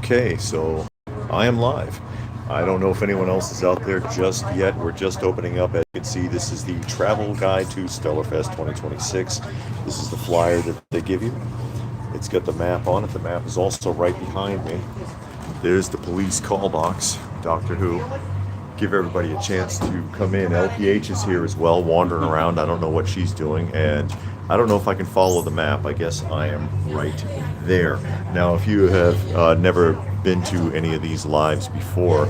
Okay, so I am live. I don't know if anyone else is out there just yet. We're just opening up. As you can see, this is the travel guide to Stellarfest 2026. This is the flyer that they give you. It's got the map on it. The map is also right behind me. There's the police call box, Doctor Who. Give everybody a chance to come in. LPH is here as well, wandering around. I don't know what she's doing, and I don't know if I can follow the map. I guess I am right there. Now, if you have never been to any of these lives before,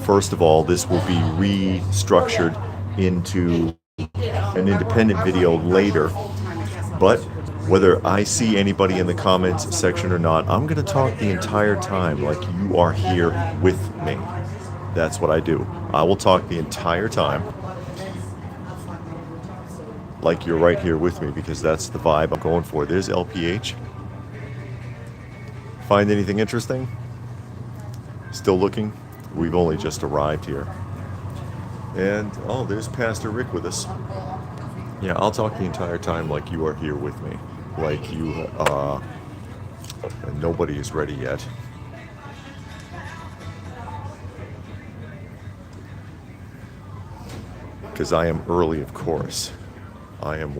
first of all, this will be restructured into an independent video later. But whether I see anybody in the comments section or not, I'm going to talk the entire time like you are here with me. That's what I do. I will talk the entire time like you're right here with me, because that's the vibe I'm going for. There's LPH. Find anything interesting? Still looking? We've only just arrived here. And, oh, there's Pastor Rick with us. Yeah, I'll talk the entire time like you are here with me. Like you, nobody is ready yet. Because I am early, of course. I am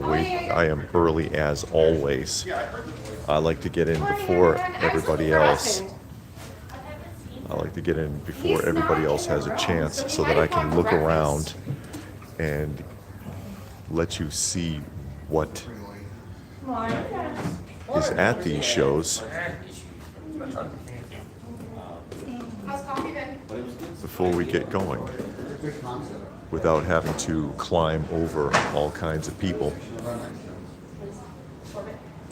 early as always. I like to get in before everybody else. I like to get in before everybody else has a chance so that I can look around and let you see what is at these shows before we get going, without having to climb over all kinds of people.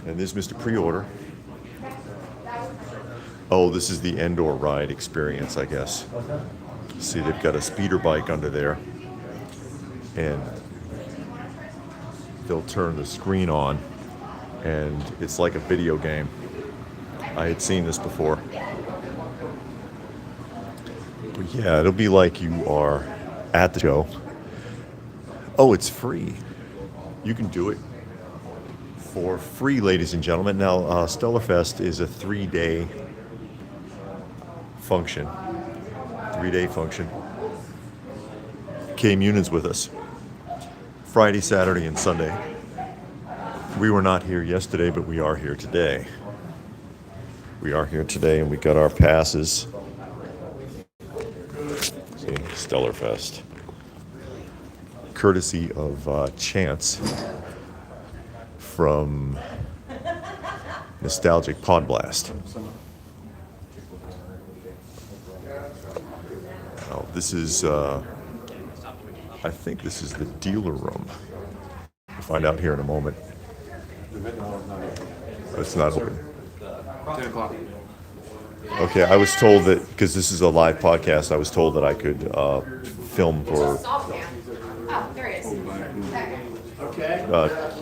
And there's Mr. Pre-Order. Oh, this is the Endor ride experience, I guess. See, they've got a speeder bike under there, and they'll turn the screen on, and it's like a video game. I had seen this before. But yeah, it'll be like you are at the show. Oh, it's free. You can do it for free, ladies and gentlemen. Now, Stellarfest is a 3-day function. 3-day function. Kay Munion's with us. Friday, Saturday, and Sunday. We were not here yesterday, but we are here today. We are here today, and we got our passes. See, Stellarfest. Courtesy of Chance from Nostalgic Pod Blast. Now, this is, I think this is the dealer room. We'll find out here in a moment. It's not open. 10 o'clock. Okay, I was told that, because this is a live podcast, I was told that I could film for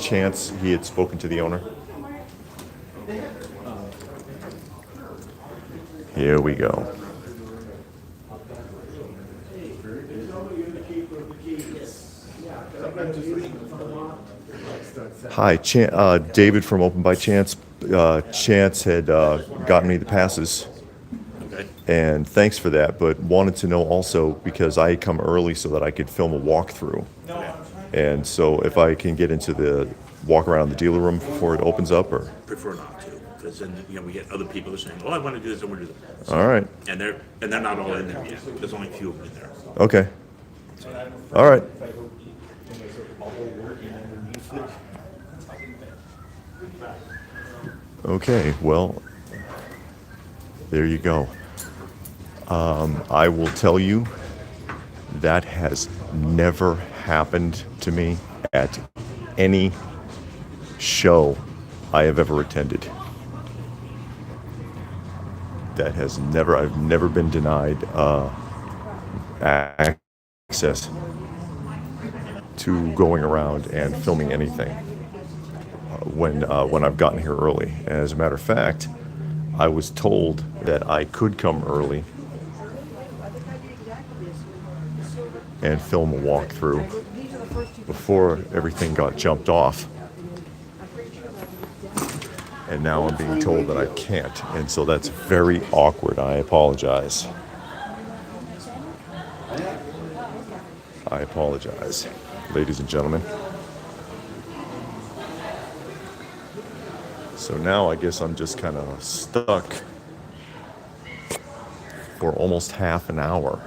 Chance. He had spoken to the owner. Here we go. Hi, David from Open by Chance. Chance had gotten me the passes. Okay. And thanks for that, but wanted to know also, because I had come early so that I could film a walkthrough. And so if I can get into the walk around the dealer room before it opens up, or? Prefer not to, because then we get other people that are saying, "Oh, I want to do this, I want to do that." So, All right. and they're not all in there yet. There's only a few of them in there. Okay. All right. Okay, well, there you go. I will tell you, that has never happened to me at any show I have ever attended. I've never been denied access to going around and filming anything when I've gotten here early. As a matter of fact, I was told that I could come early and film a walkthrough before everything got jumped off. and now I'm being told that I can't, and so that's very awkward. I apologize. I apologize, ladies and gentlemen. So now I guess I'm just kind of stuck for almost half an hour.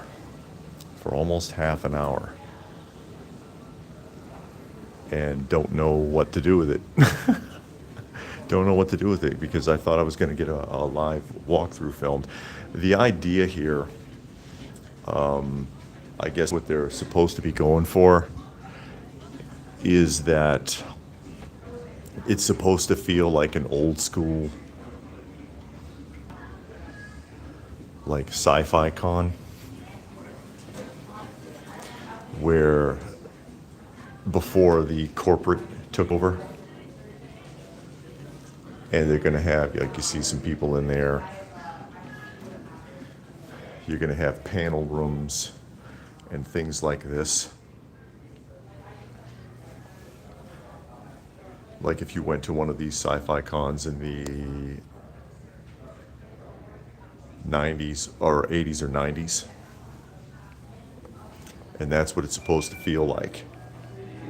And don't know what to do with it. Don't know what to do with it because I thought I was going to get a live walkthrough filmed. The idea here, I guess what they're supposed to be going for is that it's supposed to feel like an old school, like sci-fi con, where before the corporate took over, and they're going to have, like, you see some people in there. You're going to have panel rooms and things like this. Like if you went to one of these sci-fi cons in the 90s or 80s or 90s. And that's what it's supposed to feel like.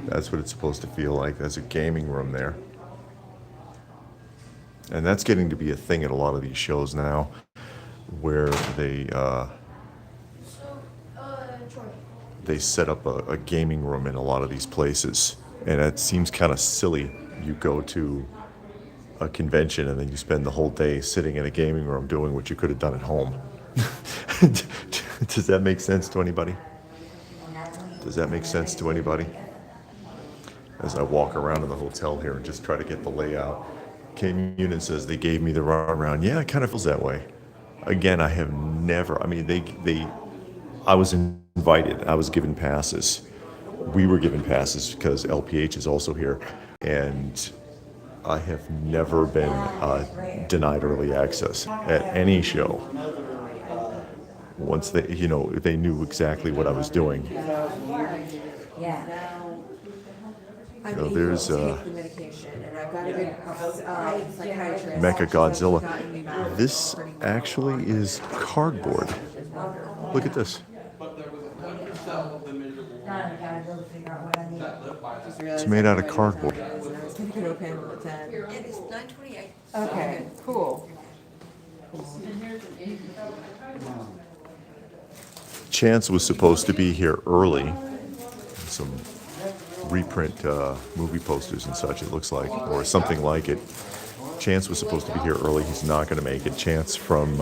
That's what it's supposed to feel like. There's a gaming room there. And that's getting to be a thing at a lot of these shows now, where they set up a gaming room in a lot of these places. And it seems kind of silly. You go to a convention and then you spend the whole day sitting in a gaming room doing what you could have done at home. Does that make sense to anybody? Does that make sense to anybody? As I walk around in the hotel here and just try to get the layout. Kate Munin says they gave me the runaround. Yeah, it kind of feels that way. Again, I have never, I mean, I was invited. I was given passes. We were given passes because LPH is also here. And I have never been denied early access at any show. Once they knew exactly what I was doing. So there's Mecha Godzilla. This actually is cardboard. Look at this. It's made out of cardboard. It is 9:28. Okay, cool. Chance was supposed to be here early. Some reprint movie posters and such, it looks like, or something like it. Chance was supposed to be here early. He's not going to make it. Chance from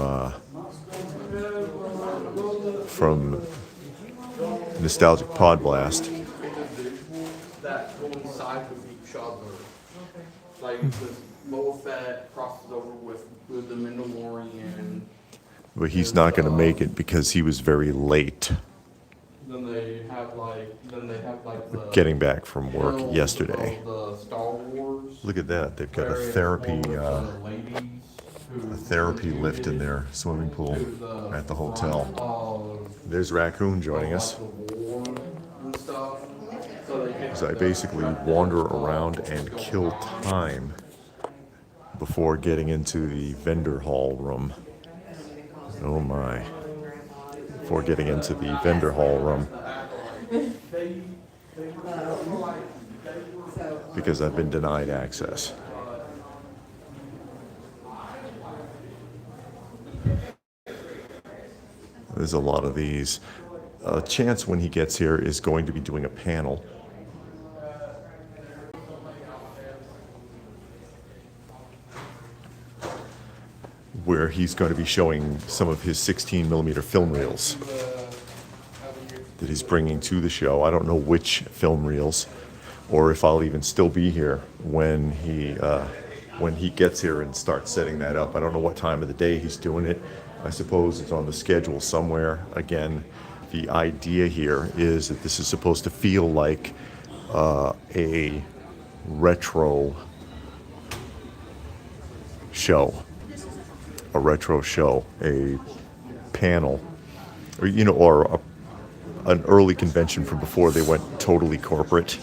Nostalgic Pod Blast. That coincide with each other. Like with Boba Fett crosses over with the Mandalorian. But he's not going to make it because he was very late Then they have like the getting back from work films yesterday. of the Star Wars. Look at that. They've got a where it's therapy all the ladies who lift in their swimming pool to at the hotel. of There's Raccoon joining us. like the war and stuff. So they get So I basically wander around and kill time before getting into the vendor hall room. Oh my. Before getting into the vendor hall room. Because I've been denied access. There's a lot of these. Chance, when he gets here, is going to be doing a panel. Where he's going to be showing some of his 16mm film reels that he's bringing to the show. I don't know which film reels, or if I'll even still be here when he gets here and starts setting that up. I don't know what time of the day he's doing it. I suppose it's on the schedule somewhere. Again, the idea here is that this is supposed to feel like a retro show. A retro show, a panel, or an early convention from before they went totally corporate.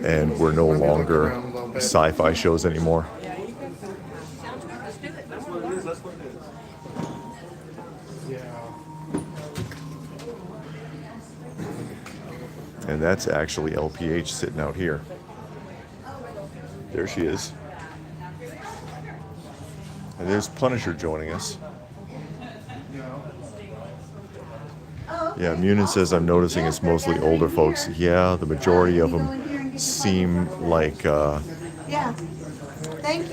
And we're no longer sci-fi shows anymore. And that's actually LPH sitting out here. There she is. And there's Punisher joining us. Yeah, Munin says, I'm noticing it's mostly older folks. Yeah, the majority of them seem like, the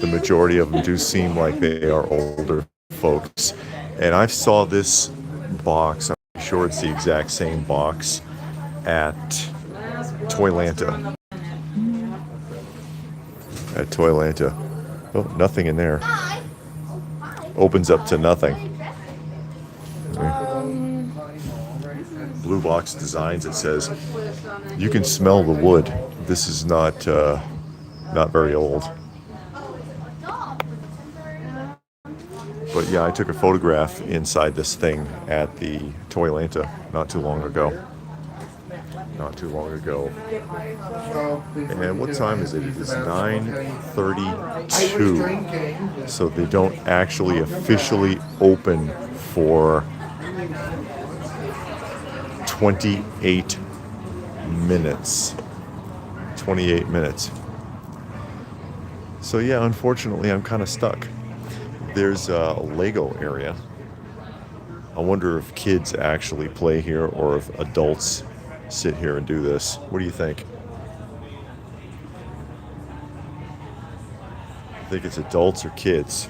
majority of them do seem like they are older folks. And I saw this box, I'm sure it's the exact same box, at Toylanta. At Toylanta. Oh, nothing in there. Opens up to nothing. Blue Box Designs, it says, you can smell the wood. This is not very old. But yeah, I took a photograph inside this thing at the Toylanta not too long ago. And what time is it? It is 9:32. So they don't actually officially open for 28 minutes. 28 minutes. So yeah, unfortunately, I'm kind of stuck. There's a Lego area. I wonder if kids actually play here or if adults sit here and do this. What do you think? I think it's adults or kids.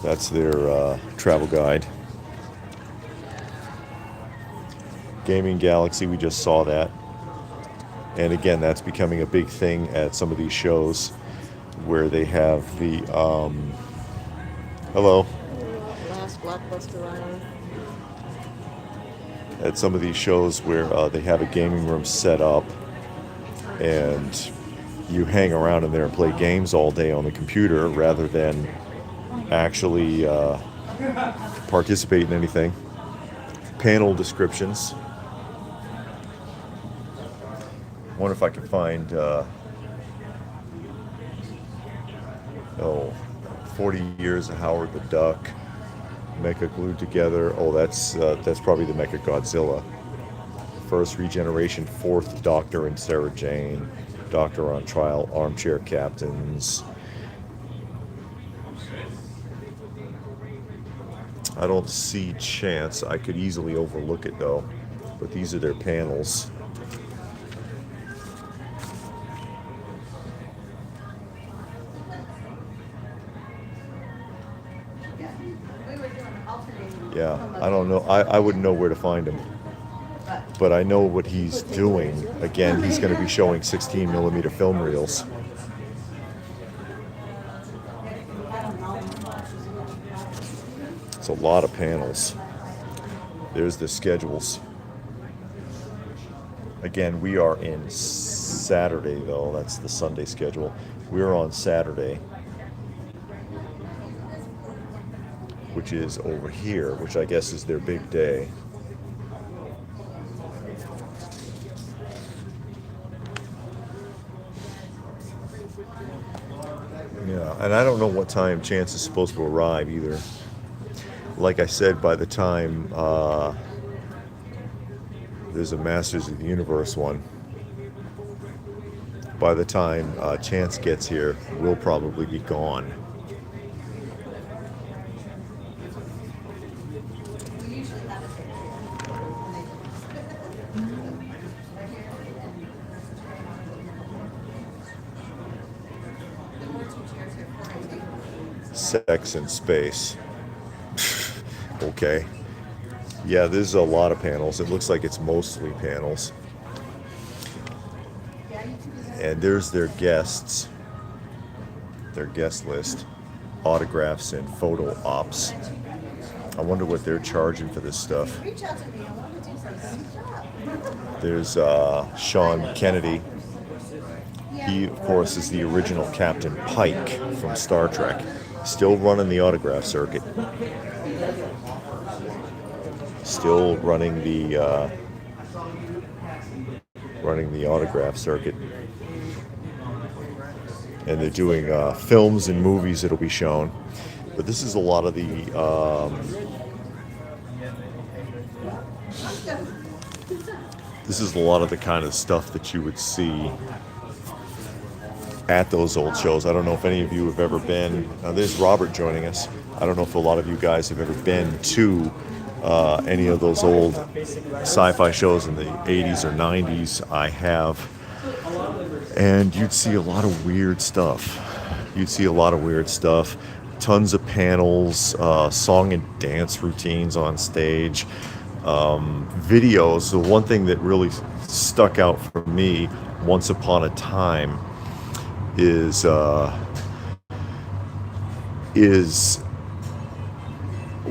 That's their travel guide. Gaming Galaxy, we just saw that. And again, that's becoming a big thing at some of these shows where they have the, hello. Last Blockbuster Island. At some of these shows where they have a gaming room set up and you hang around in there and play games all day on the computer rather than actually participate in anything. Panel descriptions. I wonder if I can find 40 years of Howard the Duck, Mecha Glued Together. Oh, that's probably the Mecha Godzilla. First Regeneration, Fourth Doctor and Sarah Jane, Doctor on Trial, Armchair Captains. I don't see Chance. I could easily overlook it though, but these are their panels. Yeah, I don't know. I wouldn't know where to find him. But I know what he's doing. Again, he's going to be showing 16 millimeter film reels. It's a lot of panels. There's the schedules. Again, we are in Saturday though. That's the Sunday schedule. We're on Saturday, which is over here, which I guess is their big day. Yeah, and I don't know what time Chance is supposed to arrive either. Like I said, by the time there's a Masters of the Universe one, by the time Chance gets here, we'll probably be gone. Sex in space. Okay. Yeah, there's a lot of panels. It looks like it's mostly panels. And there's their guests. Their guest list. Autographs and photo ops. I wonder what they're charging for this stuff. There's Sean Kennedy. He, of course, is the original Captain Pike from Star Trek. Still running the autograph circuit. Still running the autograph circuit. And they're doing films and movies that'll be shown. But this is a lot of the kind of stuff that you would see at those old shows. I don't know if any of you have ever been. There's Robert joining us. I don't know if a lot of you guys have ever been to any of those old sci-fi shows in the 80s or 90s. I have. And you'd see a lot of weird stuff. Tons of panels, song and dance routines on stage, videos. The one thing that really stuck out for me, Once Upon a Time, is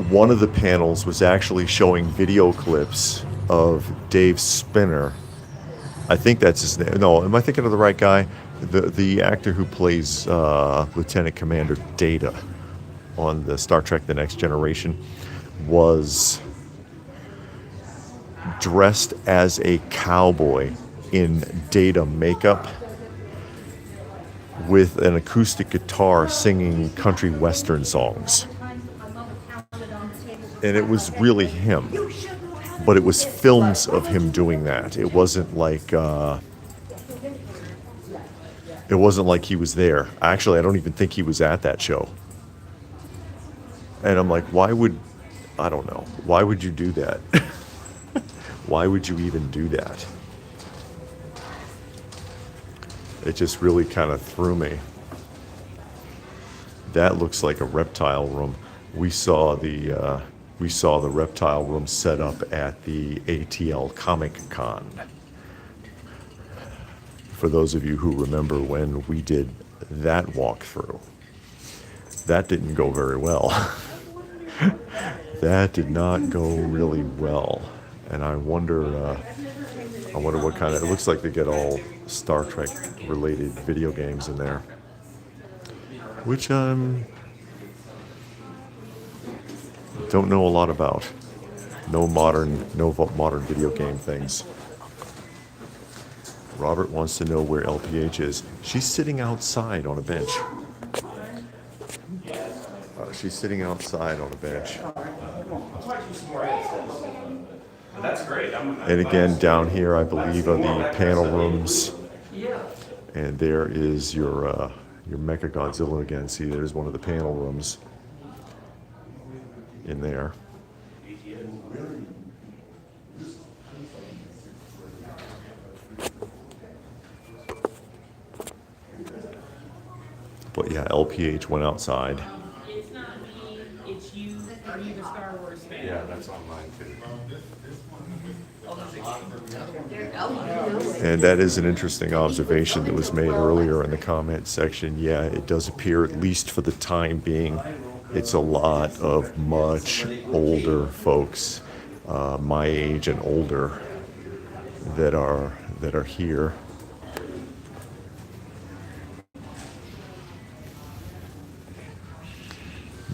one of the panels was actually showing video clips of Dave Spinner. I think that's his name. No, am I thinking of the right guy? The actor who plays Lieutenant Commander Data on the Star Trek The Next Generation was dressed as a cowboy in Data makeup with an acoustic guitar singing country western songs. And it was really him. But it was films of him doing that. It wasn't like he was there. Actually, I don't even think he was at that show. And I'm like, why would you do that? Why would you even do that? It just really kind of threw me. That looks like a reptile room. We saw the reptile room set up at the ATL Comic Con. For those of you who remember when we did that walkthrough, that didn't go very well. That did not go really well. And I wonder what kind of, it looks like they get all Star Trek related video games in there. Which don't know a lot about. No modern video game things. Robert wants to know where LPH is. She's sitting outside on a bench. She's sitting outside on a bench. That's great. And again, down here, I believe, are the panel rooms. And there is your Mechagodzilla again. See, there's one of the panel rooms in there. But yeah, LPH went outside. It's not me, it's you. Are you the Star Wars fan? Yeah, that's on mine too. And that is an interesting observation that was made earlier in the comment section. Yeah, it does appear, at least for the time being, it's a lot of much older folks, my age and older, that are here.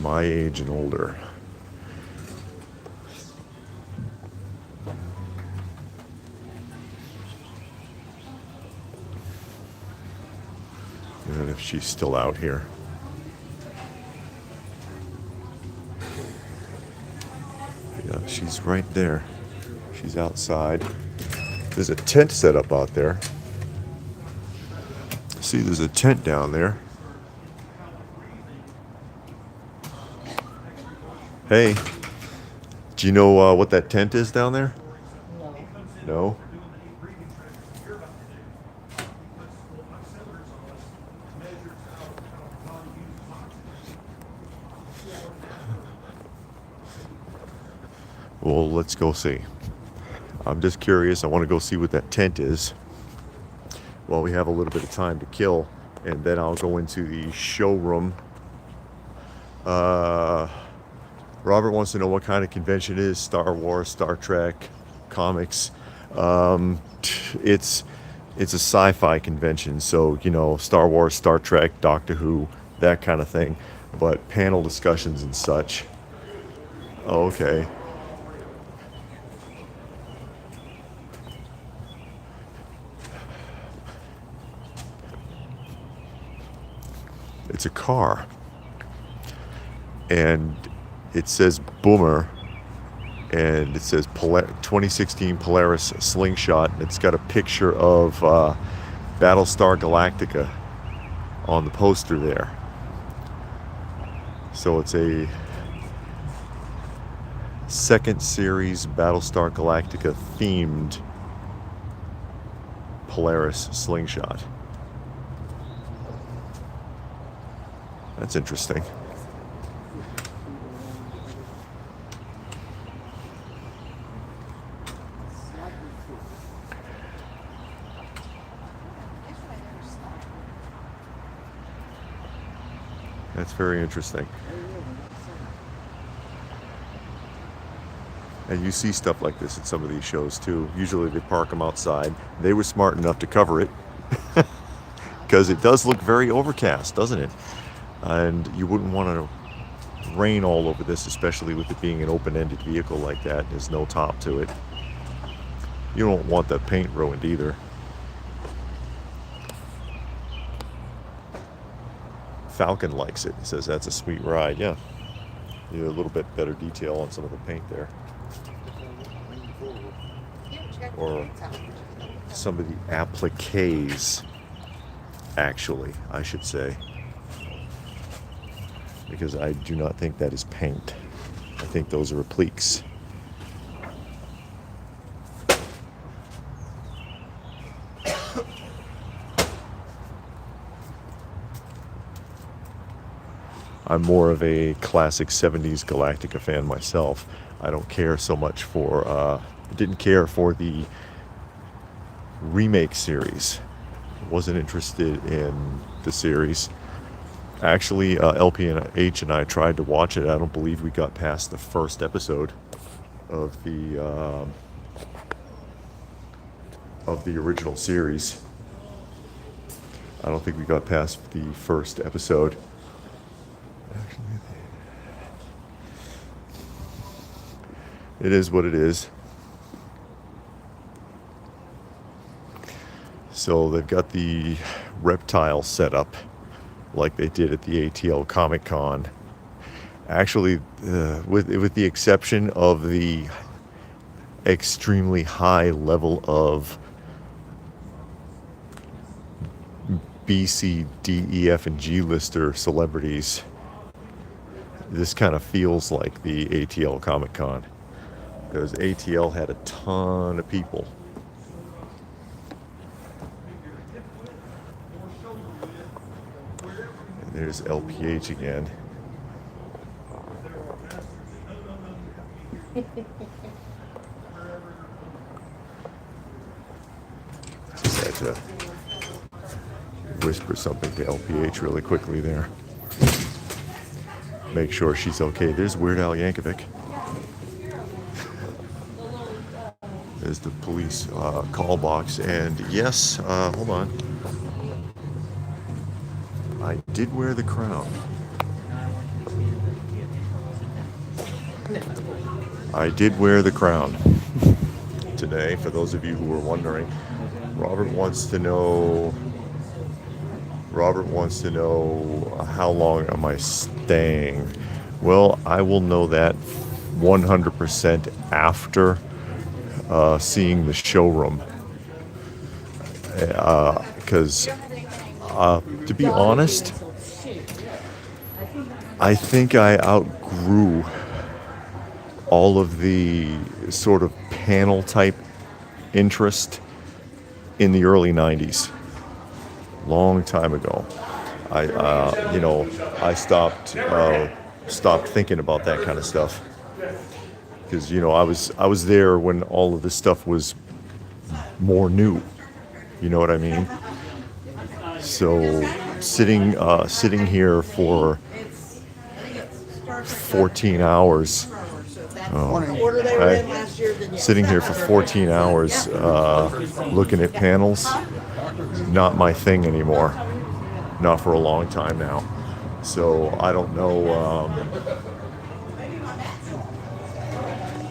My age and older. And if she's still out here. Yeah, she's right there. She's outside. There's a tent set up out there. See, there's a tent down there. Hey, do you know what that tent is down there? No? Well, let's go see. I'm just curious. I want to go see what that tent is while we have a little bit of time to kill, and then I'll go into the showroom. Robert wants to know what kind of convention it is. Star Wars, Star Trek, comics. It's a sci-fi convention, so Star Wars, Star Trek, Doctor Who, that kind of thing. but panel discussions and such. Oh, okay. It's a car, and it says Boomer, and it says 2016 Polaris Slingshot, and it's got a picture of Battlestar Galactica on the poster there. So it's a second series Battlestar Galactica themed Polaris Slingshot. That's interesting. That's very interesting. And you see stuff like this at some of these shows too. Usually they park them outside. They were smart enough to cover it because it does look very overcast, doesn't it? And you wouldn't want to rain all over this, especially with it being an open-ended vehicle like that. There's no top to it. You don't want the paint ruined either. Falcon likes it. He says that's a sweet ride. Yeah, you have a little bit better detail on some of the paint there, or some of the appliques, actually, I should say, because I do not think that is paint. I think those are appliques. I'm more of a classic 70s Galactica fan myself. I don't care so much for, didn't care for the remake series. Wasn't interested in the series. Actually, LPH and I tried to watch it. I don't believe we got past the first episode of the original series. I don't think we got past the first episode. It is what it is. So they've got the reptile set up like they did at the ATL Comic Con. Actually, with the exception of the extremely high level of B, C, D, E, F, and G lister celebrities, this kind of feels like the ATL Comic Con, because ATL had a ton of people. And there's LPH again. Just had to whisper something to LPH really quickly there. Make sure she's okay. There's Weird Al Yankovic. There's the police call box. And yes, hold on. I did wear the crown. I did wear the crown today, for those of you who were wondering. Robert wants to know how long am I staying? Well, I will know that 100% after seeing the showroom. Because to be honest, I think I outgrew all of the sort of panel type interest in the early 90s. Long time ago. I stopped thinking about that kind of stuff. Because, I was there when all of this stuff was more new. You know what I mean? So sitting here for 14 hours. Sitting here for 14 hours looking at panels, not my thing anymore. Not for a long time now. So I don't know.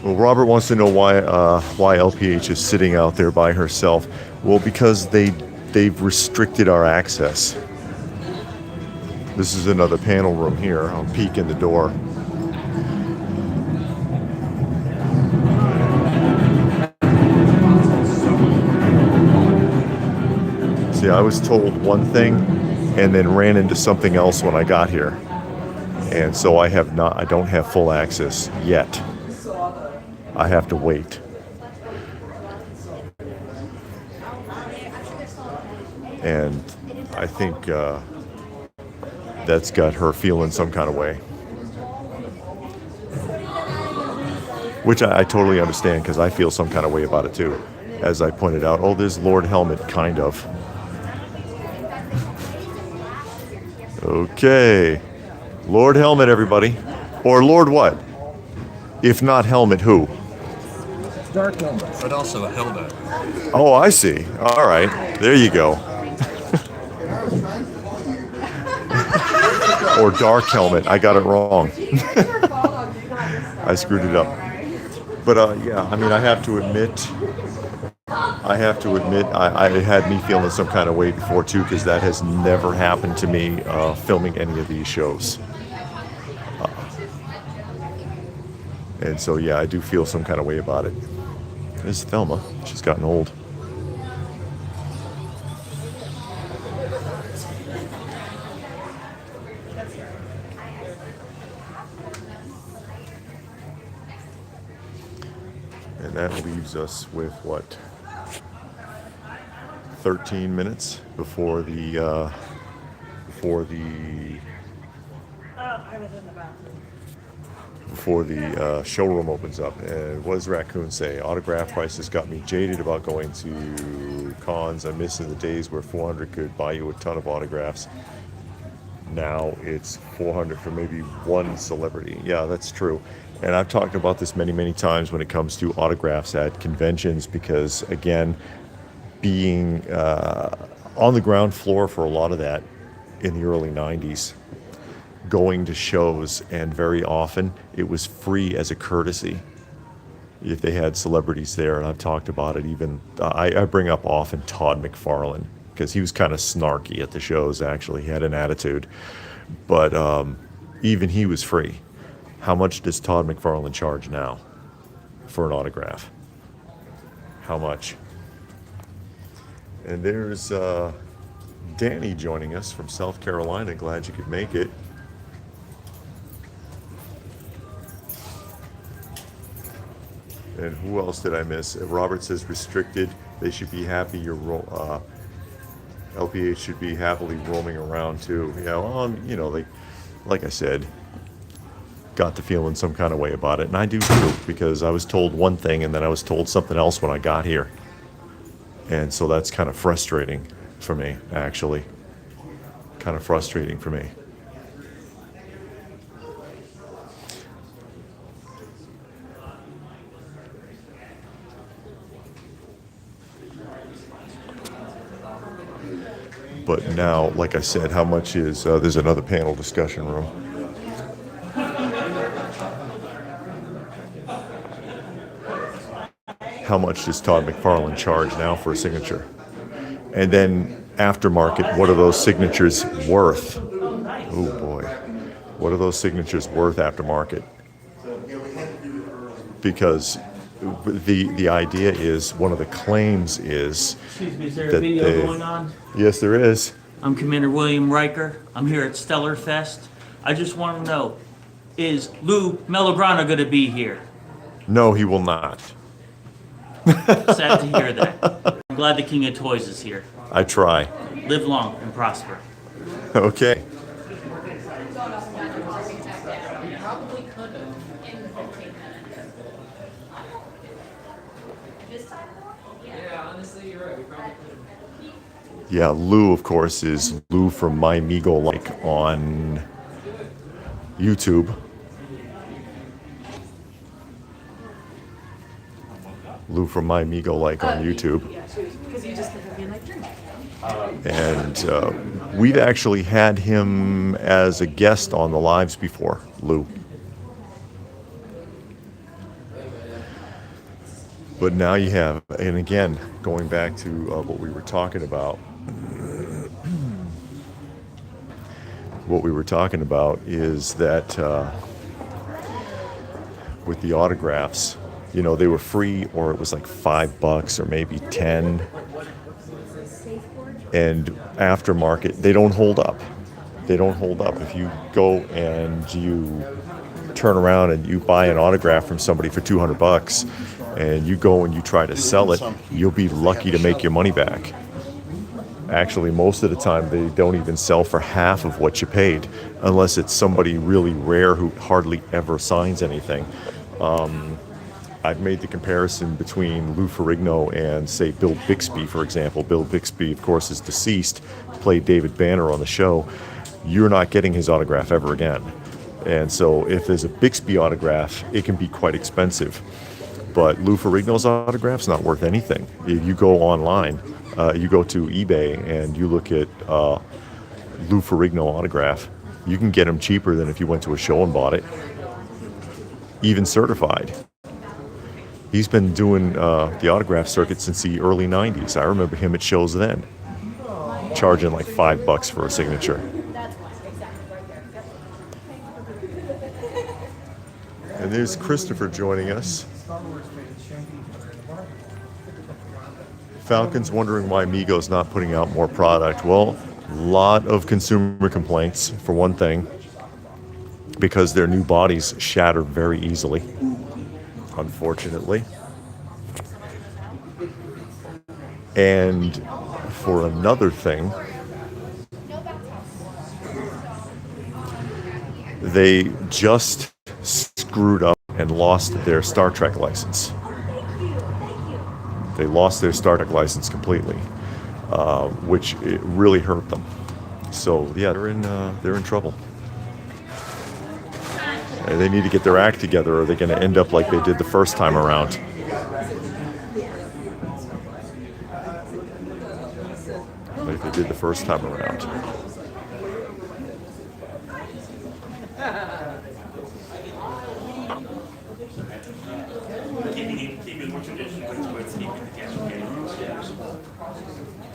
Well, Robert wants to know why LPH is sitting out there by herself. Well, because they've restricted our access. This is another panel room here. I'll peek in the door. See, I was told one thing and then ran into something else when I got here. And so I don't have full access yet. I have to wait. And I think that's got her feeling some kind of way. Which I totally understand, because I feel some kind of way about it too. As I pointed out, oh, there's Lord Helmet, kind of. Okay. Lord Helmet, everybody. Or Lord what? If not Helmet, who? Dark Helmet. But also Helmet. Oh, I see. All right. There you go. Or Dark Helmet. I got it wrong. I screwed it up. But yeah, I mean, I have to admit, it had me feeling some kind of way before too, because that has never happened to me filming any of these shows. And so, yeah, I do feel some kind of way about it. There's Thelma. She's gotten old. And that leaves us with, what, 13 minutes before the I was in the bathroom. before the showroom opens up. And what does Raccoon say? Autograph prices got me jaded about going to cons. I'm missing the days where 400 could buy you a ton of autographs. Now it's 400 for maybe one celebrity. Yeah, that's true. And I've talked about this many, many times when it comes to autographs at conventions, because again, being on the ground floor for a lot of that in the early 90s, going to shows, and very often it was free as a courtesy if they had celebrities there. And I've talked about it even, I bring up often Todd McFarlane, because he was kind of snarky at the shows. Actually, he had an attitude, but even he was free. How much does Todd McFarlane charge now for an autograph? How much? And there's Danny joining us from South Carolina. Glad you could make it. And who else did I miss? Robert says restricted. They should be happy you're LPH should be happily roaming around too. Yeah, well, you know, like I said, got the feeling some kind of way about it, and I do too, because I was told one thing and then I was told something else when I got here, and so that's kind of frustrating for me, actually. Kind of frustrating for me. But now, like I said, how much is, there's another panel discussion room. How much does Todd McFarlane charge now for a signature? And then aftermarket, what are those signatures worth? Oh boy. What are those signatures worth aftermarket? Because the idea is, one of the claims is, Excuse me, is there a that video they- going on? Yes, there is. I'm Commander William Riker. I'm here at Stellar Fest. I just want to know, is Lou Melograno going to be here? No, he will not. Sad to hear that. I'm glad the King of Toys is here. I try. Live long and prosper. Okay. Yeah, Lou, of course, is Lou from My Meagle Like on YouTube. Lou from My Meagle Like on YouTube. Because you just kept being like, drink. And We've actually had him as a guest on the lives before, Lou. But now you have, and again, going back to what we were talking about, is that with the autographs, you know, they were free, or it was like $5 or maybe 10. And aftermarket, they don't hold up. They don't hold up. If you go and you turn around and you buy an autograph from somebody for $200 and you go and you try to sell it, you'll be lucky to make your money back. Actually, most of the time, they don't even sell for half of what you paid, unless it's somebody really rare who hardly ever signs anything. I've made the comparison between Lou Ferrigno and, say, Bill Bixby, for example. Bill Bixby, of course, is deceased, played David Banner on the show. You're not getting his autograph ever again. And so if there's a Bixby autograph, it can be quite expensive. But Lou Ferrigno's autograph's not worth anything. If you go online, you go to eBay and you look at Lou Ferrigno autograph, you can get them cheaper than if you went to a show and bought it, even certified. He's been doing the autograph circuit since the early 90s. I remember him at shows then, charging like $5 for a signature. And there's Christopher joining us. Falcon's wondering why Mego's not putting out more product. Well, a lot of consumer complaints, for one thing, because their new bodies shatter very easily, unfortunately. And for another thing, they just screwed up and lost their Star Trek license. They lost their Star Trek license completely, which it really hurt them. So yeah, they're in trouble. And they need to get their act together, or they're going to end up like they did the first time around. Like they did the first time around.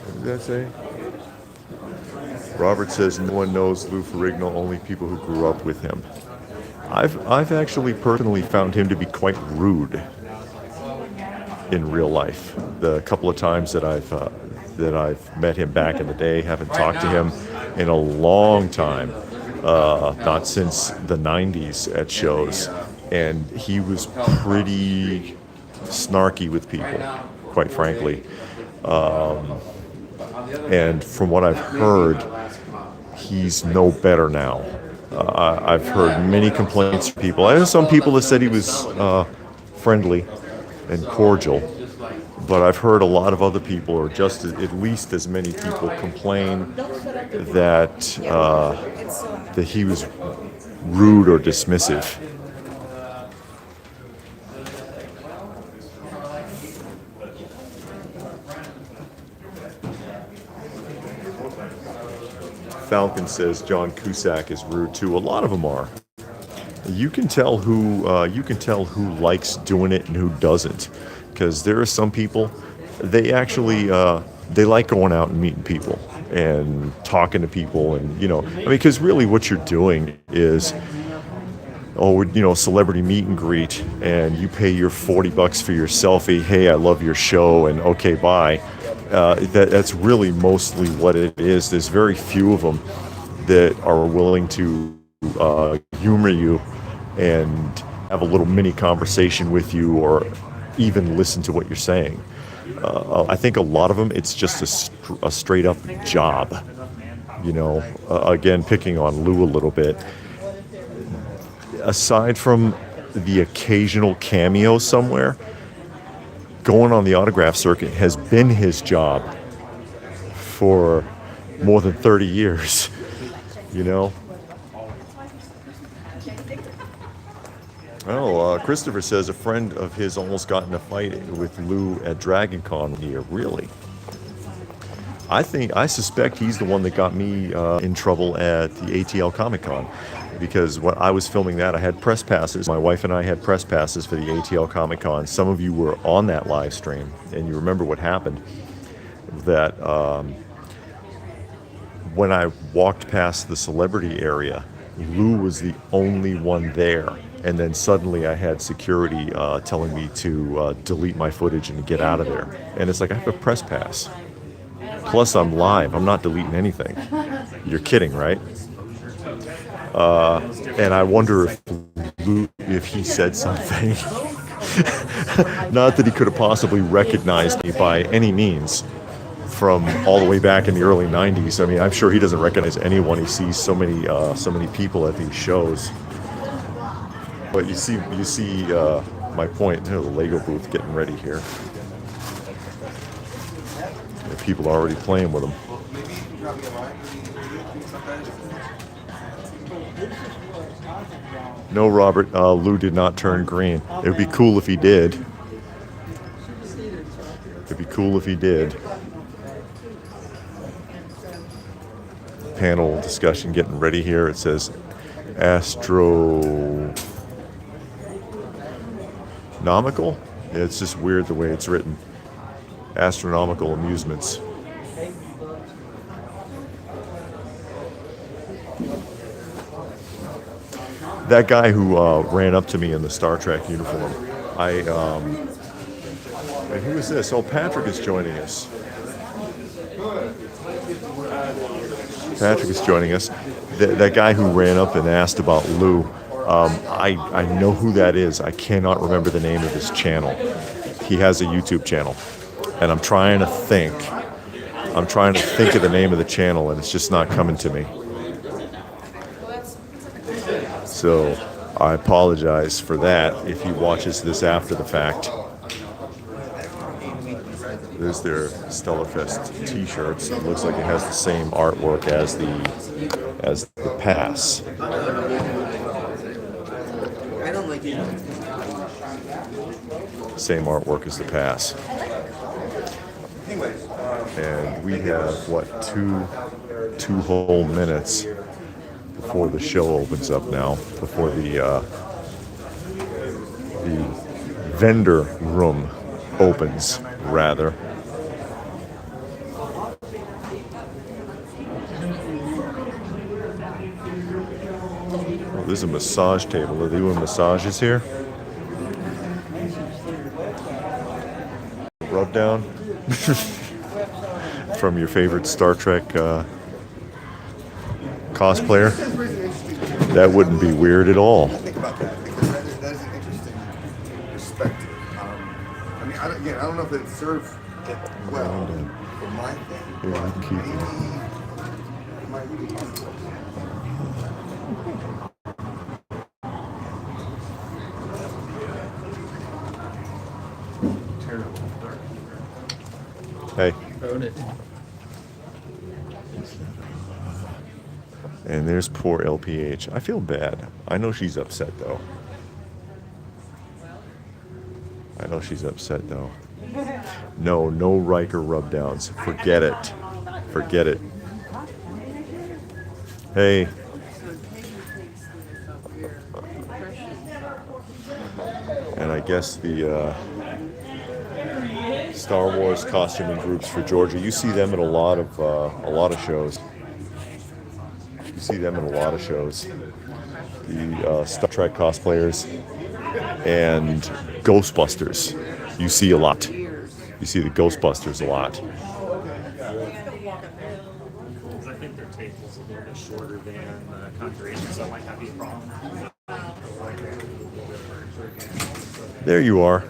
What did that say? Robert says no one knows Lou Ferrigno, only people who grew up with him. I've actually personally found him to be quite rude in real life. The couple of times that I've met him back in the day, haven't talked to him in a long time, not since the 90s at shows, and he was pretty snarky with people, quite frankly. And from what I've heard, he's no better now. I've heard many complaints from people. I know some people that said he was friendly and cordial, but I've heard a lot of other people, or just at least as many people, complain that that he was rude or dismissive. Falcon says John Cusack is rude too. A lot of them are. You can tell who likes doing it and who doesn't, because there are some people, they actually they like going out and meeting people and talking to people, and because really what you're doing is celebrity meet and greet, and you pay your $40 for your selfie. Hey, I love your show, and okay, bye. That's really mostly what it is. There's very few of them that are willing to humor you and have a little mini conversation with you, or even listen to what you're saying. I think a lot of them, it's just a straight up job. Again, picking on Lou a little bit. Aside from the occasional cameo somewhere, going on the autograph circuit has been his job for more than 30 years, Well, Christopher says a friend of his almost got in a fight with Lou at Dragon Con one year. Really? I suspect he's the one that got me in trouble at the ATL Comic Con, because when I was filming that, I had press passes. My wife and I had press passes for the ATL Comic Con. Some of you were on that live stream, and you remember what happened. That when I walked past the celebrity area, Lou was the only one there. And then suddenly I had security telling me to delete my footage and to get out of there. And it's like, I have a press pass. Plus I'm live. I'm not deleting anything. You're kidding, right? And I wonder if Lou, if he said something. Not that he could have possibly recognized me by any means from all the way back in the early 90s. I mean, I'm sure he doesn't recognize anyone. He sees so many people at these shows. But you see my point. The Lego booth getting ready here. And people are already playing with them. No, Robert, Lou did not turn green. It would be cool if he did. It'd be cool if he did. Panel discussion getting ready here. It says astronomical. Yeah, it's just weird the way it's written. Astronomical amusements. That guy who ran up to me in the Star Trek uniform, and who is this? Oh, Patrick is joining us. Patrick is joining us. That guy who ran up and asked about Lou, I know who that is. I cannot remember the name of his channel. He has a YouTube channel, and I'm trying to think of the name of the channel, and it's just not coming to me. So I apologize for that if he watches this after the fact. There's their Stellarfest t-shirts. It looks like it has the same artwork as the pass. Same artwork as the pass. And we have two whole minutes before the show opens up now, before the vendor room opens, rather. Oh, there's a massage table. Are they doing massages here? Rub down? From your favorite Star Trek cosplayer? That wouldn't be weird at all. Think about that. That is an interesting perspective. I mean, I don't know if it serves it well for my thing. Yeah, you can keep Maybe it. it might be possible. Hey. Own it. And there's poor LPH. I feel bad. I know she's upset though. No Riker rub downs. Forget it. Hey. And I guess the Star Wars costuming groups for Georgia. You see them at a lot of shows. The Star Trek cosplayers and Ghostbusters. You see a lot. You see the Ghostbusters a lot. I think their table's a little bit shorter than Conjuration, so that might not be a problem. There you are.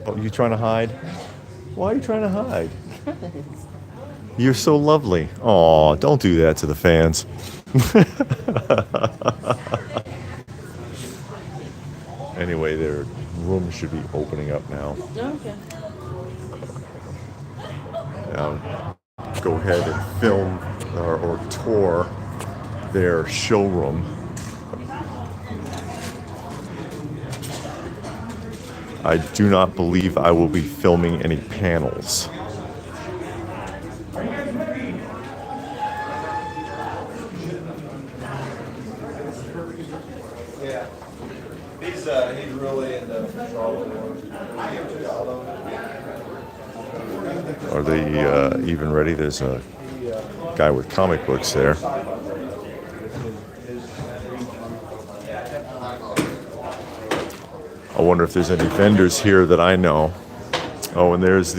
Oh, you trying to hide? Why are you trying to hide? You're so lovely. Aw, don't do that to the fans. Anyway, their room should be opening up now. Okay. Now, go ahead and film or tour their showroom. I do not believe I will be filming any panels. Yeah. He's really into Are they even ready? There's a guy with comic books there. I wonder if there's any vendors here that I know. Oh, and there's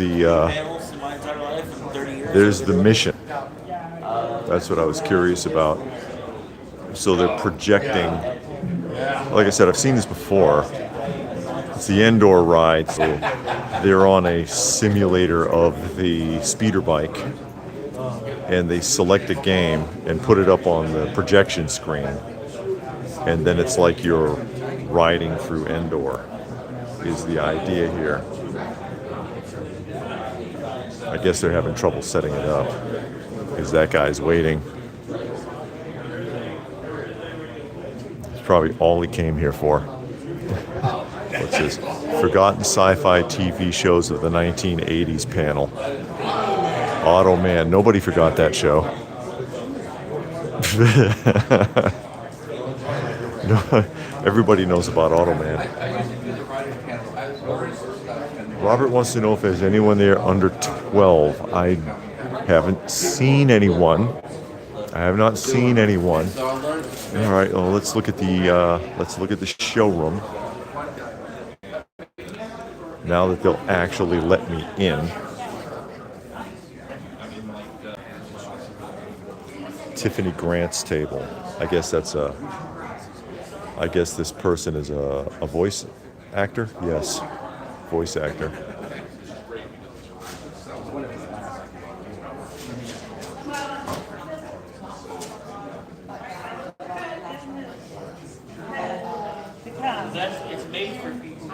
there's the mission. That's what I was curious about. So they're projecting. Like I said, I've seen this before. It's the Endor ride. So they're on a simulator of the speeder bike, and they select a game and put it up on the projection screen, and then it's like you're riding through Endor. Is the idea here. I guess they're having trouble setting it up because that guy's waiting. It's probably all he came here for. What's this? Forgotten sci-fi TV shows of the 1980s panel. Automan. Nobody forgot that show. No, everybody knows about Automan. Robert wants to know if there's anyone there under 12. I haven't seen anyone. I have not seen anyone. All right. Well, let's look at the showroom. Now that they'll actually let me in. Tiffany Grant's table. I guess this person is a voice actor. Yes. Voice actor. It's made for people.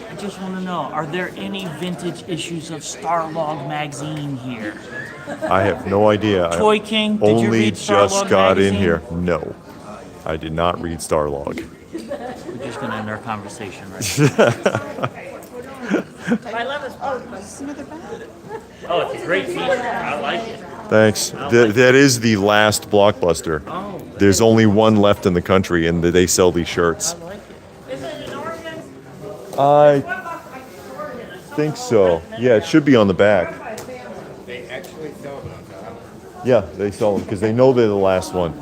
I just want to know, are there any vintage issues of Starlog magazine here? I have no idea. Toy King, did you only read just Starlog got magazine? in here. No, I did not read Starlog. We're just going to end our conversation right I love his oh, Oh, it's a great feature. I like it. Thanks. That is the last Blockbuster. Oh, There's only one left in the country, and they sell these shirts. I like it. Is it in Oregon? I think so. Yeah, it should be on the back. They actually sell them. Yeah, they sell them because they know they're the last one.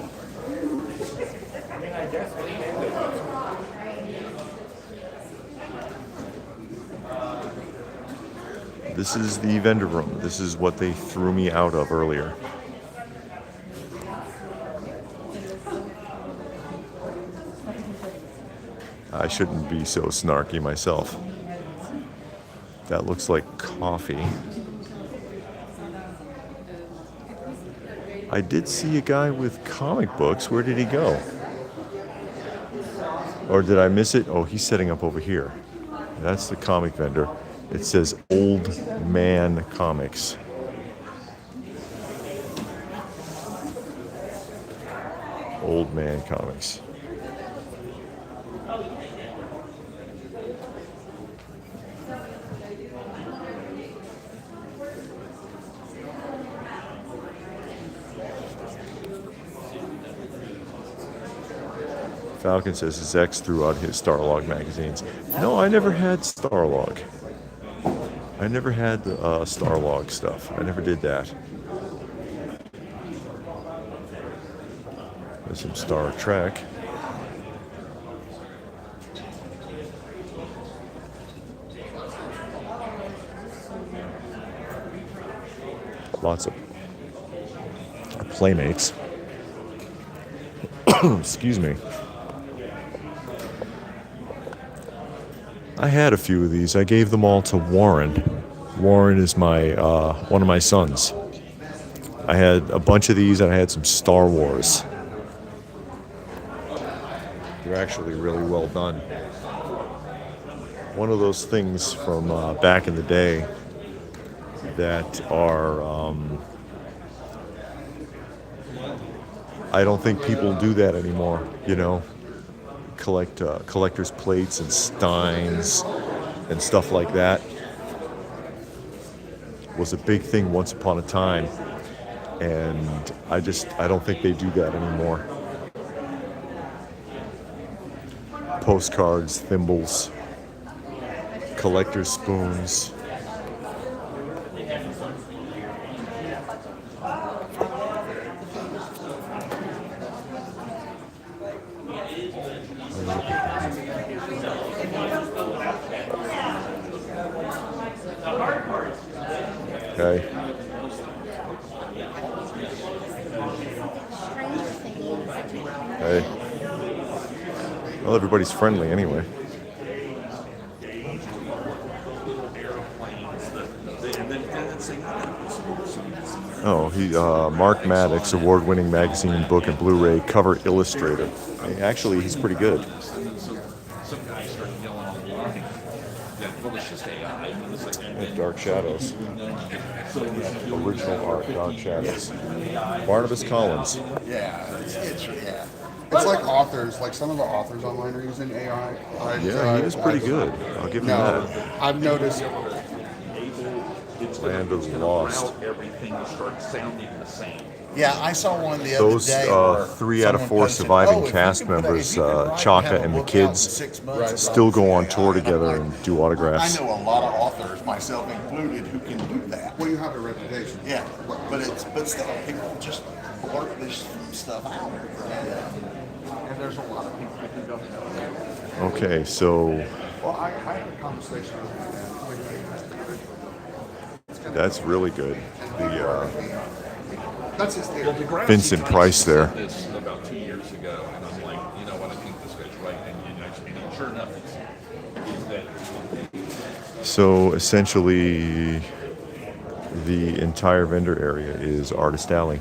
This is the vendor room. This is what they threw me out of earlier. I shouldn't be so snarky myself. That looks like coffee. I did see a guy with comic books. Where did he go? Or did I miss it? Oh, he's setting up over here. That's the comic vendor. It says Old Man Comics. Old Man Comics. Falcon says his ex threw out his Starlog magazines. No, I never had Starlog. I never had Starlog stuff. I never did that. There's some Star Trek. Lots of Playmates. Excuse me. I had a few of these. I gave them all to Warren. Warren is my one of my sons. I had a bunch of these, and I had some Star Wars. They're actually really well done. One of those things from back in the day that are I don't think people do that anymore, you know. Collect collector's plates and steins and stuff like that. Was a big thing once upon a time, and I don't think they do that anymore. postcards, thimbles, collector's spoons. Okay. Hey. Well, everybody's friendly anyway. Oh, Mark Maddox, award-winning magazine, book, and Blu-ray cover illustrator. Actually, he's pretty good. Some guys started yelling online that, well, it's just AI. And it's like, Dark Shadows. Original art, Dark Shadows. Barnabas Collins. Yeah, yeah. It's like authors, like some of the authors online are using AI. Yeah, he is pretty good. I'll give him No, that. I've noticed. Land of Lost. everything starts sounding the same. Yeah, I saw one the other Those day. where 3 out of someone 4 posted, surviving "Oh, if you cast can put a- members, if you can write Chaka have a and the book out in kids, 6 months, still go on AI." tour together I'm and like, do autographs. I know a lot of authors, myself included, who can do that. Well, you have a reputation. Yeah, but still, people just blurt this stuff out. And there's a lot of people who don't know that. Okay, so Well, I had a conversation with him. that's really good. The That's his theory. Vincent Price there. This about 2 years ago, and I'm like, you know what? I think this guy's right, and sure enough, he's dead. So essentially, the entire vendor area is Artist Alley.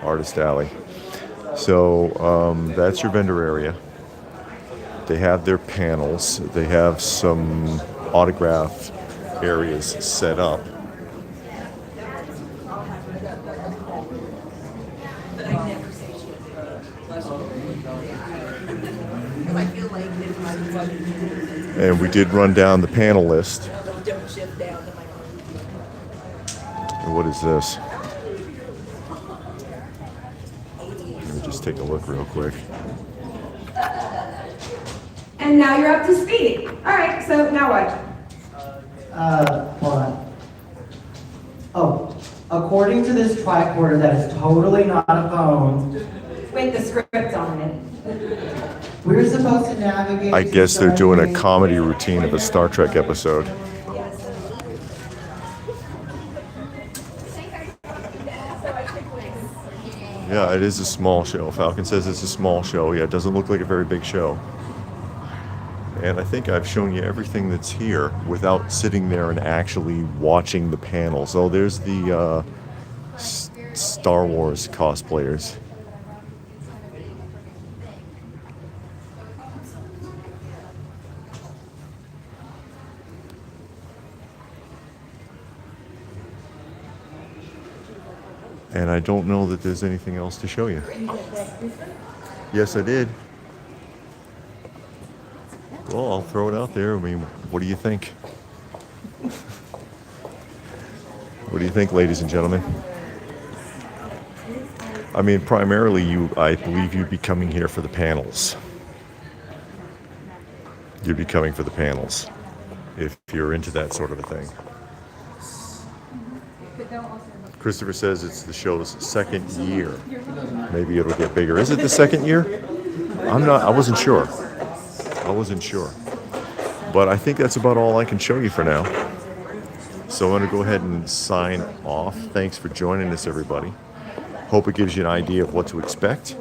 Artist Alley. So that's your vendor area. They have their panels. They have some autograph areas set up. And we did run down the panel list. And what is this? Let me just take a look real quick. And now you're up to speed. All right, so now what? Hold on. Oh, according to this tricorder, that is totally not a phone. With the script on it. We're supposed to navigate. I guess they're doing a comedy routine of a Star Trek episode. Yeah, it is a small show. Falcon says it's a small show. Yeah, it doesn't look like a very big show. And I think I've shown you everything that's here without sitting there and actually watching the panels. Oh, there's the Star Wars cosplayers. And I don't know that there's anything else to show you. Yes, I did. Well, I'll throw it out there. I mean, what do you think? What do you think, ladies and gentlemen? I mean, primarily, I believe you'd be coming here for the panels. You'd be coming for the panels if you're into that sort of a thing. Christopher says it's the show's second year. Maybe it'll get bigger. Is it the second year? I wasn't sure. But I think that's about all I can show you for now. So I'm going to go ahead and sign off. Thanks for joining us, everybody. Hope it gives you an idea of what to expect.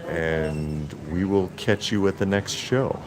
And we will catch you at the next show.